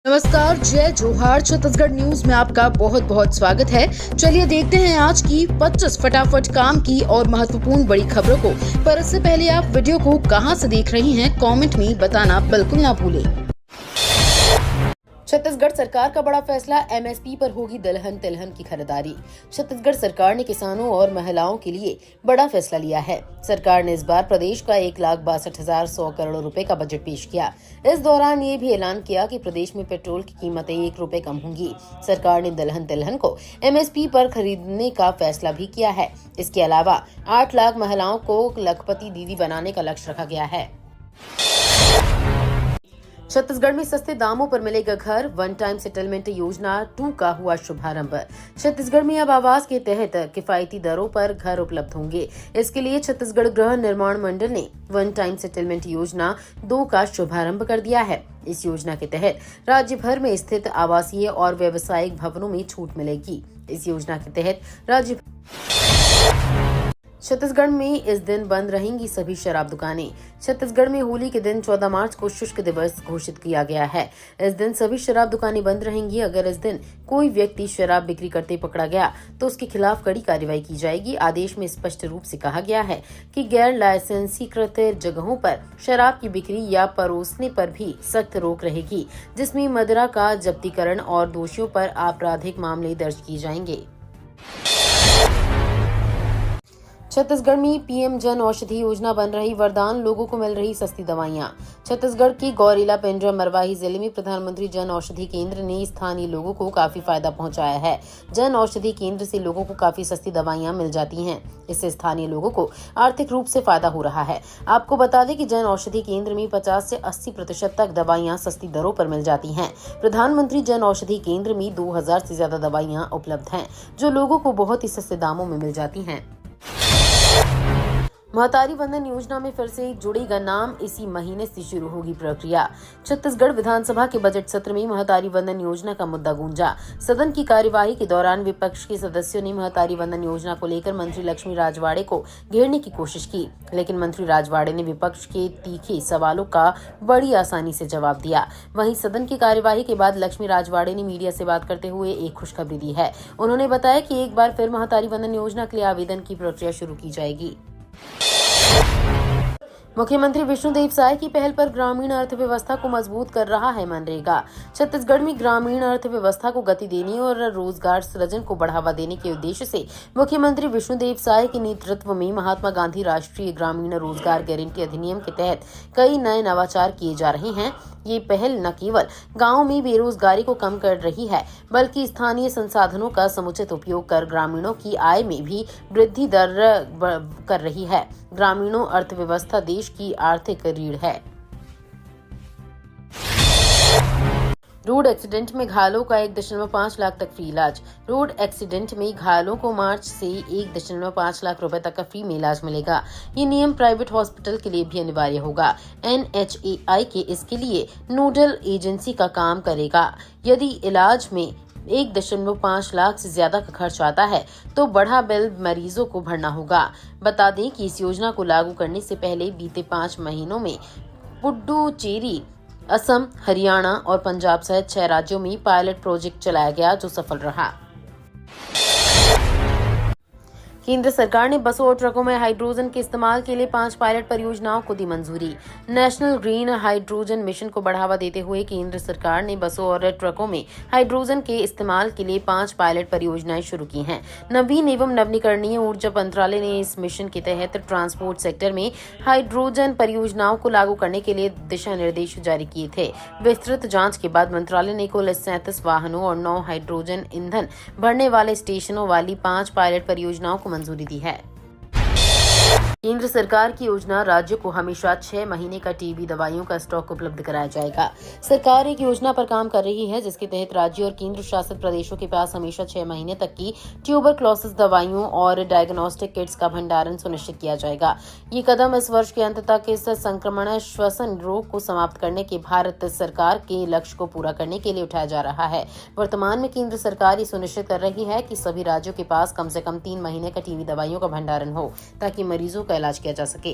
नमस्कार, जय जोहार। छत्तीसगढ़ न्यूज में आपका बहुत बहुत स्वागत है। चलिए देखते हैं आज की 25 फटाफट काम की और महत्वपूर्ण बड़ी खबरों को। पर इससे पहले आप वीडियो को कहां से देख रही हैं, कमेंट में बताना बिल्कुल ना भूलें। छत्तीसगढ़ सरकार का बड़ा फैसला, एमएसपी पर होगी दलहन तिलहन की खरीदारी। छत्तीसगढ़ सरकार ने किसानों और महिलाओं के लिए बड़ा फैसला लिया है। सरकार ने इस बार प्रदेश का 1,62,100 करोड़ रुपए का बजट पेश किया। इस दौरान ये भी ऐलान किया कि प्रदेश में पेट्रोल की कीमतें 1 रुपए कम होंगी। सरकार ने दलहन तिलहन को एमएसपी पर खरीदने का फैसला भी किया है। इसके अलावा 8 लाख महिलाओं को लखपति दीदी बनाने का लक्ष्य रखा गया है। छत्तीसगढ़ में सस्ते दामों पर मिलेगा घर, वन टाइम सेटलमेंट योजना 2 का हुआ शुभारंभ। छत्तीसगढ़ में अब आवास के तहत किफायती दरों पर घर उपलब्ध होंगे। इसके लिए छत्तीसगढ़ गृह निर्माण मंडल ने वन टाइम सेटलमेंट योजना 2 का शुभारंभ कर दिया है। इस योजना के तहत राज्य भर में स्थित आवासीय और व्यावसायिक भवनों में छूट मिलेगी। इस योजना के तहत छत्तीसगढ़ में इस दिन बंद रहेंगी सभी शराब दुकानें। छत्तीसगढ़ में होली के दिन 14 मार्च को शुष्क दिवस घोषित किया गया है। इस दिन सभी शराब दुकानें बंद रहेंगी। अगर इस दिन कोई व्यक्ति शराब बिक्री करते पकड़ा गया तो उसके खिलाफ कड़ी कार्रवाई की जाएगी। आदेश में स्पष्ट रूप से कहा गया है कि गैर लाइसेंसीकृत जगहों पर शराब की बिक्री या परोसने पर भी सख्त रोक रहेगी, जिसमें मदिरा का जब्तीकरण और दोषियों पर आपराधिक मामले दर्ज किए जाएंगे। छत्तीसगढ़ में पीएम जन औषधि योजना बन रही वरदान, लोगों को मिल रही सस्ती दवाइयां। छत्तीसगढ़ के गौरेला, पेंड्रा, मरवाही जिले में प्रधानमंत्री जन औषधि केंद्र ने स्थानीय लोगों को काफी फायदा पहुंचाया है। जन औषधि केंद्र से लोगों को काफी सस्ती दवाइयां मिल जाती हैं। इससे स्थानीय लोगों को आर्थिक रूप से फायदा हो रहा है। आपको बता दें कि जन औषधि केंद्र में 50 से 80% तक दवाइयां सस्ती दरों पर मिल जाती हैं। प्रधानमंत्री जन औषधि केंद्र में 2000 से ज्यादा दवाइयां उपलब्ध हैं, जो लोगों को बहुत ही सस्ते दामों में मिल जाती हैं। महतारी वंदन योजना में फिर से जुड़ेगा नाम, इसी महीने से शुरू होगी प्रक्रिया। छत्तीसगढ़ विधानसभा के बजट सत्र में महतारी वंदन योजना का मुद्दा गूंजा। सदन की कार्यवाही के दौरान विपक्ष के सदस्यों ने महतारी वंदन योजना को लेकर मंत्री लक्ष्मी राजवाड़े को घेरने की कोशिश की, लेकिन मंत्री राजवाड़े ने विपक्ष के तीखे सवालों का बड़ी आसानी से जवाब दिया। वहीं सदन की कार्यवाही के बाद लक्ष्मी राजवाड़े ने मीडिया से बात करते हुए एक खुशखबरी दी है। उन्होंने बताया कि एक बार फिर महतारी वंदन योजना के लिए आवेदन की प्रक्रिया शुरू की जाएगी। मुख्यमंत्री विष्णुदेव साय की पहल पर ग्रामीण अर्थव्यवस्था को मजबूत कर रहा है मनरेगा। छत्तीसगढ़ में ग्रामीण अर्थव्यवस्था को गति देने और रोजगार सृजन को बढ़ावा देने के उद्देश्य से मुख्यमंत्री विष्णुदेव साय के नेतृत्व में महात्मा गांधी राष्ट्रीय ग्रामीण रोजगार गारंटी अधिनियम के तहत कई नए नवाचार किए जा रहे हैं। ये पहल न केवल गांवों में बेरोजगारी को कम कर रही है, बल्कि स्थानीय संसाधनों का समुचित उपयोग कर ग्रामीणों की आय में भी वृद्धि दर कर रही है। ग्रामीणों अर्थव्यवस्था देश की आर्थिक रीढ़ है। रोड एक्सीडेंट में घायलों का 1.5 लाख तक फ्री इलाज। रोड एक्सीडेंट में घायलों को मार्च से 1.5 लाख रुपए तक का फ्री में इलाज मिलेगा। ये नियम प्राइवेट हॉस्पिटल के लिए भी अनिवार्य होगा। NHAI के इसके लिए नोडल एजेंसी का काम करेगा। यदि इलाज में 1.5 लाख से ज्यादा का खर्च आता है तो बढ़ा बिल मरीजों को भरना होगा। बता दें कि इस योजना को लागू करने से पहले बीते 5 महीनों में पुडुचेरी, असम, हरियाणा और पंजाब सहित 6 राज्यों में पायलट प्रोजेक्ट चलाया गया, जो सफल रहा। केंद्र सरकार ने बसों और ट्रकों में हाइड्रोजन के इस्तेमाल के लिए 5 पायलट परियोजनाओं को दी मंजूरी। नेशनल ग्रीन हाइड्रोजन मिशन को बढ़ावा देते हुए केंद्र सरकार ने बसों और ट्रकों में हाइड्रोजन के इस्तेमाल के लिए 5 पायलट परियोजनाएं शुरू की हैं। नवीन एवं नवीनीकरणीय ऊर्जा मंत्रालय ने इस मिशन के तहत ट्रांसपोर्ट सेक्टर में हाइड्रोजन परियोजनाओं को लागू करने के लिए दिशा निर्देश जारी किए थे। विस्तृत जाँच के बाद मंत्रालय ने कुल 37 वाहनों और 9 हाइड्रोजन ईंधन भरने वाले स्टेशनों वाली 5 पायलट परियोजनाओं को मंजूरी दी है। केंद्र सरकार की योजना, राज्यों को हमेशा 6 महीने का टीबी दवाइयों का स्टॉक उपलब्ध कराया जाएगा। सरकार एक योजना पर काम कर रही है जिसके तहत राज्यों और केंद्र शासित प्रदेशों के पास हमेशा 6 महीने तक की ट्यूबरक्लोसिस दवाइयों और डायग्नोस्टिक किट्स का भंडारण सुनिश्चित किया जाएगा। ये कदम इस वर्ष के अंत तक इस संक्रमण श्वसन रोग को समाप्त करने के भारत सरकार के लक्ष्य को पूरा करने के लिए उठाया जा रहा है। वर्तमान में केंद्र सरकार ये सुनिश्चित कर रही है कि सभी राज्यों के पास कम से कम 3 महीने का टीबी दवाइयों का भंडारण हो, ताकि मरीजों का इलाज किया जा सके।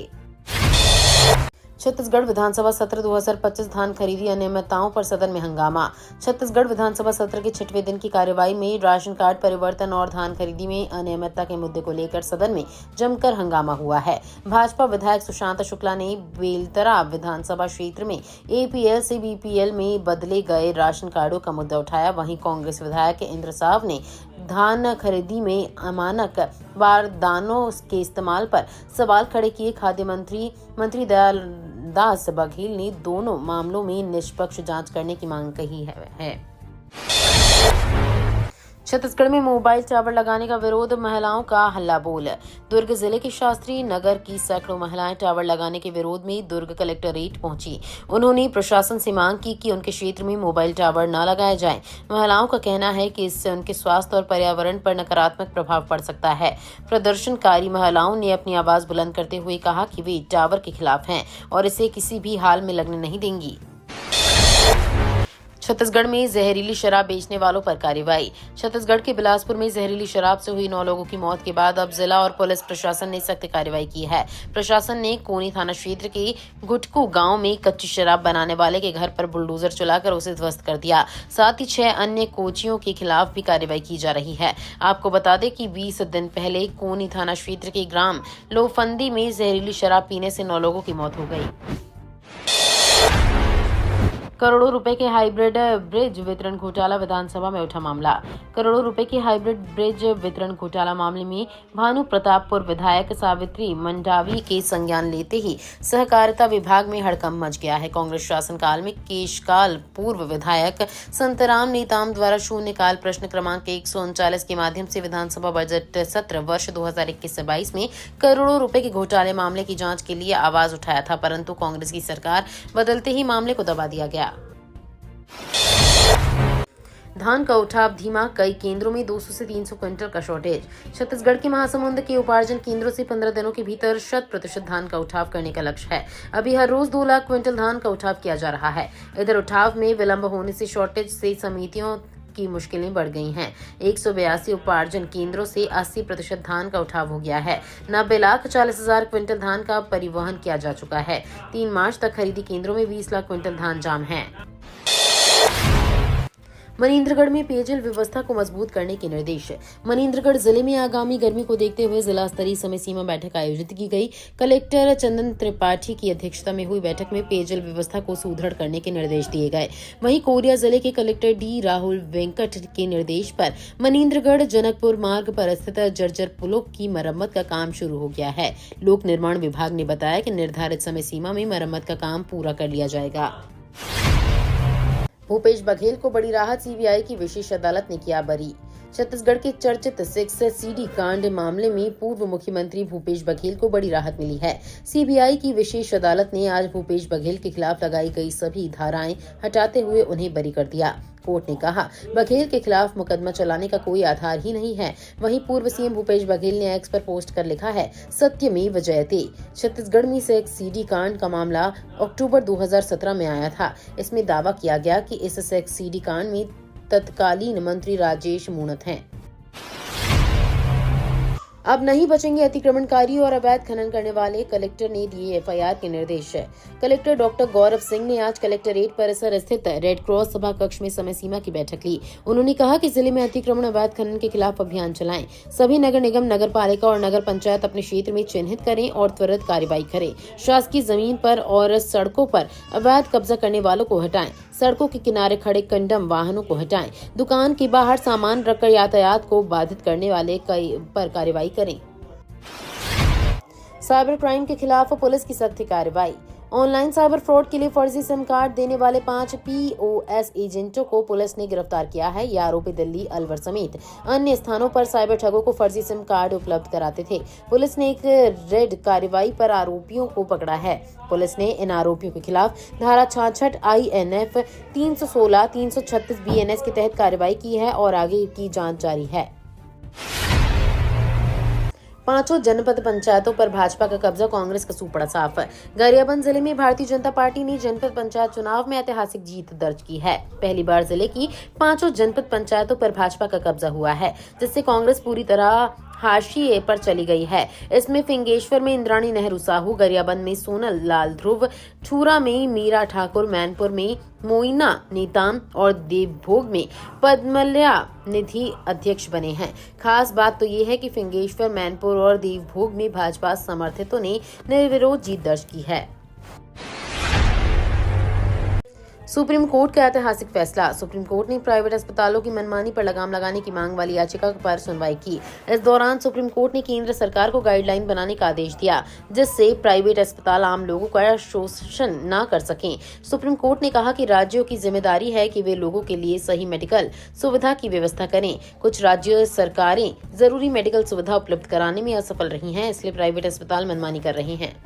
छत्तीसगढ़ विधानसभा सत्र 2025 धान खरीदी अनियमितताओं पर सदन में हंगामा। छत्तीसगढ़ विधानसभा सत्र के 6वें दिन की कार्यवाही में राशन कार्ड परिवर्तन और धान खरीदी में अनियमितता के मुद्दे को लेकर सदन में जमकर हंगामा हुआ है। भाजपा विधायक सुशांत शुक्ला ने बेलतरा विधानसभा क्षेत्र में एपीएल से बीपीएल में बदले गए राशन कार्डों का मुद्दा उठाया। वहीं कांग्रेस विधायक इंद्र साव ने धान खरीदी में अमानक बारदानों के इस्तेमाल पर सवाल खड़े किए। खाद्य मंत्री दयाल दास बघेल ने दोनों मामलों में निष्पक्ष जांच करने की मांग की है। छत्तीसगढ़ में मोबाइल टावर लगाने का विरोध, महिलाओं का हल्ला बोल। दुर्ग जिले के शास्त्री नगर की सैकड़ों महिलाएं टावर लगाने के विरोध में दुर्ग कलेक्ट्रेट पहुंची। उन्होंने प्रशासन से मांग की कि उनके क्षेत्र में मोबाइल टावर न लगाए जाएं। महिलाओं का कहना है कि इससे उनके स्वास्थ्य और पर्यावरण पर नकारात्मक प्रभाव पड़ सकता है। प्रदर्शनकारी महिलाओं ने अपनी आवाज बुलंद करते हुए कहा कि वे टावर के खिलाफ हैं और इसे किसी भी हाल में लगने नहीं देंगी। छत्तीसगढ़ में जहरीली शराब बेचने वालों पर कार्रवाई। छत्तीसगढ़ के बिलासपुर में जहरीली शराब से हुई 9 लोगों की मौत के बाद अब जिला और पुलिस प्रशासन ने सख्त कार्रवाई की है। प्रशासन ने कोनी थाना क्षेत्र के गुटकू गांव में कच्ची शराब बनाने वाले के घर पर बुलडोजर चलाकर उसे ध्वस्त कर दिया। साथ ही 6 अन्य कोचियों के खिलाफ भी कार्रवाई की जा रही है। आपको बता दें कि 20 दिन पहले कोनी थाना क्षेत्र के ग्राम लोफंदी में जहरीली शराब पीने से 9 लोगों की मौत हो गई। करोड़ों रुपए के हाइब्रिड ब्रिज वितरण घोटाला, विधानसभा में उठा मामला। करोड़ों रुपए के हाइब्रिड ब्रिज वितरण घोटाला मामले में भानु प्रतापपुर विधायक सावित्री मंडावी के संज्ञान लेते ही सहकारिता विभाग में हड़कंप मच गया है। कांग्रेस शासनकाल में केशकाल पूर्व विधायक संतराम नेताम द्वारा शून्यकाल प्रश्न क्रमांक 139 के माध्यम से विधानसभा बजट सत्र वर्ष 2021-22 में करोड़ों रुपए के घोटाले मामले की जांच के लिए आवाज उठाया था, परंतु कांग्रेस की सरकार बदलते ही मामले को दबा दिया गया। धान का उठाव धीमा, कई केंद्रों में 200 से 300 क्विंटल का शॉर्टेज। छत्तीसगढ़ के महासमुंद के उपार्जन केंद्रों से 15 दिनों के भीतर 100% धान का उठाव करने का लक्ष्य है। अभी हर रोज 2 लाख क्विंटल धान का उठाव किया जा रहा है। इधर उठाव में विलंब होने से शॉर्टेज से समितियों की मुश्किलें बढ़ गई हैं। 182 उपार्जन केंद्रों से 80% धान का उठाव हो गया है। 90,40,000 क्विंटल धान का परिवहन किया जा चुका है। 3 मार्च तक खरीदी केंद्रों में 20 लाख क्विंटल धान जाम है। मनेन्द्रगढ़ में पेयजल व्यवस्था को मजबूत करने के निर्देश। मनेन्द्रगढ़ जिले में आगामी गर्मी को देखते हुए जिला स्तरीय समय सीमा बैठक आयोजित की गई। कलेक्टर चंदन त्रिपाठी की अध्यक्षता में हुई बैठक में पेयजल व्यवस्था को सुदृढ़ करने के निर्देश दिए गए। वहीं कोरिया जिले के कलेक्टर डी राहुल वेंकट के निर्देश पर मनेन्द्रगढ़ जनकपुर मार्ग पर स्थित जर्जर पुलों की मरम्मत का काम शुरू हो गया है। लोक निर्माण विभाग ने बताया कि निर्धारित समय सीमा में मरम्मत का काम पूरा कर लिया जाएगा। भूपेश बघेल को बड़ी राहत, सीबीआई की विशेष अदालत ने किया बरी। छत्तीसगढ़ के चर्चित 6 सीडी कांड मामले में पूर्व मुख्यमंत्री भूपेश बघेल को बड़ी राहत मिली है। सीबीआई की विशेष अदालत ने आज भूपेश बघेल के खिलाफ लगाई गई सभी धाराएं हटाते हुए उन्हें बरी कर दिया। कोर्ट ने कहा, बघेल के खिलाफ मुकदमा चलाने का कोई आधार ही नहीं है। वहीं पूर्व सीएम भूपेश बघेल ने एक्स पर पोस्ट कर लिखा है, सत्यमेव जयते। छत्तीसगढ़ में से एक सीडी कांड का मामला अक्टूबर 2017 में आया था। इसमें दावा किया गया कि इस सेक्स सीडी कांड में तत्कालीन मंत्री राजेश मूणत हैं। अब नहीं बचेंगे अतिक्रमणकारी और अवैध खनन करने वाले, कलेक्टर ने दिए एफआईआर के निर्देश। कलेक्टर डॉक्टर गौरव सिंह ने आज कलेक्ट्रेट परिसर स्थित रेड क्रॉस सभा कक्ष में समय सीमा की बैठक ली। उन्होंने कहा कि जिले में अतिक्रमण अवैध खनन के खिलाफ अभियान चलाएं। सभी नगर निगम, नगर पालिका और नगर पंचायत अपने क्षेत्र में चिन्हित करें और त्वरित कार्रवाई करें। शासकीय जमीन पर और सड़कों पर अवैध कब्जा करने वालों को हटाएं। सड़कों के किनारे खड़े कंडम वाहनों को हटाएं। दुकान के बाहर सामान रखकर यातायात को बाधित करने वाले पर कार्रवाई करें। साइबर क्राइम के खिलाफ पुलिस की सख्त कार्रवाई। ऑनलाइन साइबर फ्रॉड के लिए फर्जी सिम कार्ड देने वाले 5 पीओएस एजेंटों को पुलिस ने गिरफ्तार किया है। ये आरोपी दिल्ली, अलवर समेत अन्य स्थानों पर साइबर ठगों को फर्जी सिम कार्ड उपलब्ध कराते थे। पुलिस ने एक रेड कार्रवाई पर आरोपियों को पकड़ा है। पुलिस ने इन आरोपियों के खिलाफ धारा 66 INF 316, 336 BNS के तहत कार्रवाई की है और आगे की जाँच जारी है। 5 जनपद पंचायतों पर भाजपा का कब्जा, कांग्रेस का सूपड़ा साफ। गरियाबंद जिले में भारतीय जनता पार्टी ने जनपद पंचायत चुनाव में ऐतिहासिक जीत दर्ज की है। पहली बार जिले की 5 जनपद पंचायतों पर भाजपा का कब्जा हुआ है, जिससे कांग्रेस पूरी तरह हाशिए पर चली गई है। इसमें फिंगेश्वर में इंद्राणी नेहरू साहू, गरियाबंद में सोनल लाल ध्रुव, छूरा में मीरा ठाकुर, मैनपुर में मोइना नेताम और देवभोग में पद्मल्या निधि अध्यक्ष बने हैं। खास बात तो ये है कि फिंगेश्वर, मैनपुर और देवभोग में भाजपा समर्थितों ने निर्विरोध जीत दर्ज की है। सुप्रीम कोर्ट का ऐतिहासिक फैसला। सुप्रीम कोर्ट ने प्राइवेट अस्पतालों की मनमानी पर लगाम लगाने की मांग वाली याचिका पर सुनवाई की। इस दौरान सुप्रीम कोर्ट ने केंद्र सरकार को गाइडलाइन बनाने का आदेश दिया, जिससे प्राइवेट अस्पताल आम लोगों का शोषण न कर सकें। सुप्रीम कोर्ट ने कहा कि राज्यों की जिम्मेदारी है कि वे लोगों के लिए सही मेडिकल सुविधा की व्यवस्था करें। कुछ राज्य सरकारें जरूरी मेडिकल सुविधा उपलब्ध कराने में असफल रही हैं, इसलिए प्राइवेट अस्पताल मनमानी कर रहे हैं।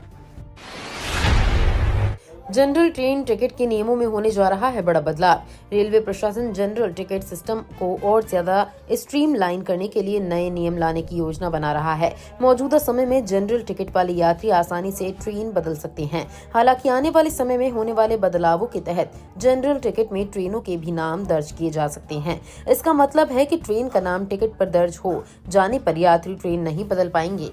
जनरल ट्रेन टिकट के नियमों में होने जा रहा है बड़ा बदलाव। रेलवे प्रशासन जनरल टिकट सिस्टम को और ज्यादा स्ट्रीमलाइन करने के लिए नए नियम लाने की योजना बना रहा है। मौजूदा समय में जनरल टिकट वाले यात्री आसानी से ट्रेन बदल सकते हैं। हालांकि आने वाले समय में होने वाले बदलावों के तहत जनरल टिकट में ट्रेनों के भी नाम दर्ज किए जा सकते हैं। इसका मतलब है कि ट्रेन का नाम टिकट पर दर्ज हो जाने पर यात्री ट्रेन नहीं बदल पाएंगे।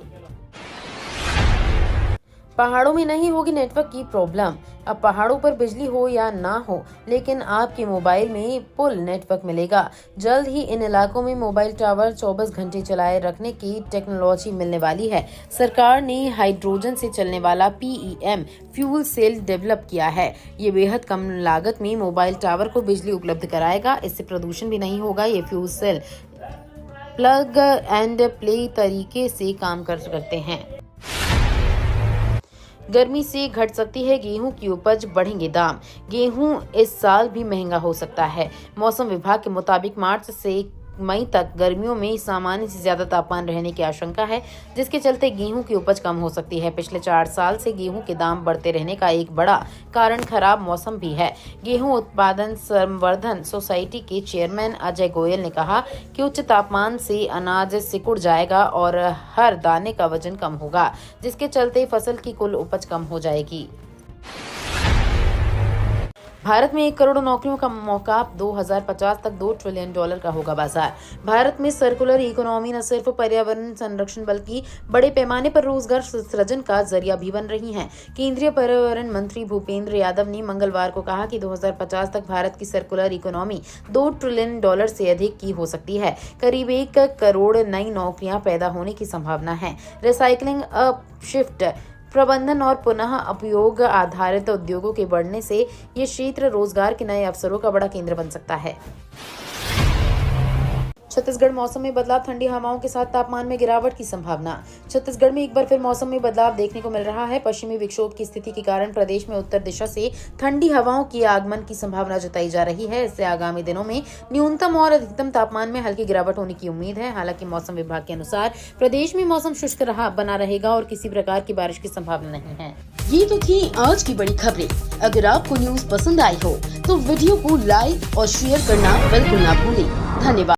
पहाड़ों में नहीं होगी नेटवर्क की प्रॉब्लम। अब पहाड़ों पर बिजली हो या ना हो, लेकिन आपके मोबाइल में फुल नेटवर्क मिलेगा। जल्द ही इन इलाकों में मोबाइल टावर 24 घंटे चलाए रखने की टेक्नोलॉजी मिलने वाली है। सरकार ने हाइड्रोजन से चलने वाला PEM फ्यूल सेल डेवलप किया है। ये बेहद कम लागत में मोबाइल टावर को बिजली उपलब्ध कराएगा। इससे प्रदूषण भी नहीं होगा। ये fuel cell plug and play तरीके से काम करते हैं। गर्मी से घट सकती है गेहूं की उपज, बढ़ेंगे दाम। गेहूं इस साल भी महंगा हो सकता है। मौसम विभाग के मुताबिक मार्च से मई तक गर्मियों में सामान्य से ज्यादा तापमान रहने की आशंका है, जिसके चलते गेहूं की उपज कम हो सकती है। पिछले 4 साल से गेहूं के दाम बढ़ते रहने का एक बड़ा कारण खराब मौसम भी है। गेहूं उत्पादन संवर्धन सोसाइटी के चेयरमैन अजय गोयल ने कहा कि उच्च तापमान से अनाज सिकुड़ जाएगा और हर दाने का वजन कम होगा, जिसके चलते फसल की कुल उपज कम हो जाएगी। भारत में 1 करोड़ नौकरियों का मौका। 2050 तक $2 ट्रिलियन का होगा बाजार। भारत में सर्कुलर इकोनॉमी न सिर्फ पर्यावरण संरक्षण बल्कि बड़े पैमाने पर रोजगार सृजन का जरिया भी बन रही है। केंद्रीय पर्यावरण मंत्री भूपेंद्र यादव ने मंगलवार को कहा कि 2050 तक भारत की सर्कुलर इकोनॉमी $2 ट्रिलियन से अधिक की हो सकती है। करीब 1 करोड़ नई नौकरियां पैदा होने की संभावना है। रिसाइकलिंग, अपशिफ्ट प्रबंधन और पुनः उपयोग आधारित उद्योगों के बढ़ने से ये क्षेत्र रोजगार के नए अवसरों का बड़ा केंद्र बन सकता है। छत्तीसगढ़ मौसम में बदलाव, ठंडी हवाओं के साथ तापमान में गिरावट की संभावना। छत्तीसगढ़ में एक बार फिर मौसम में बदलाव देखने को मिल रहा है। पश्चिमी विक्षोभ की स्थिति के कारण प्रदेश में उत्तर दिशा से ठंडी हवाओं की आगमन की संभावना जताई जा रही है। इससे आगामी दिनों में न्यूनतम और अधिकतम तापमान में हल्की गिरावट होने की उम्मीद है। हालांकि मौसम विभाग के अनुसार प्रदेश में मौसम शुष्क बना रहेगा और किसी प्रकार की बारिश की संभावना नहीं है। ये तो थी आज की बड़ी खबरें। अगर आपको न्यूज पसंद आई हो तो वीडियो को लाइक और शेयर करना बिल्कुल ना भूलें। धन्यवाद।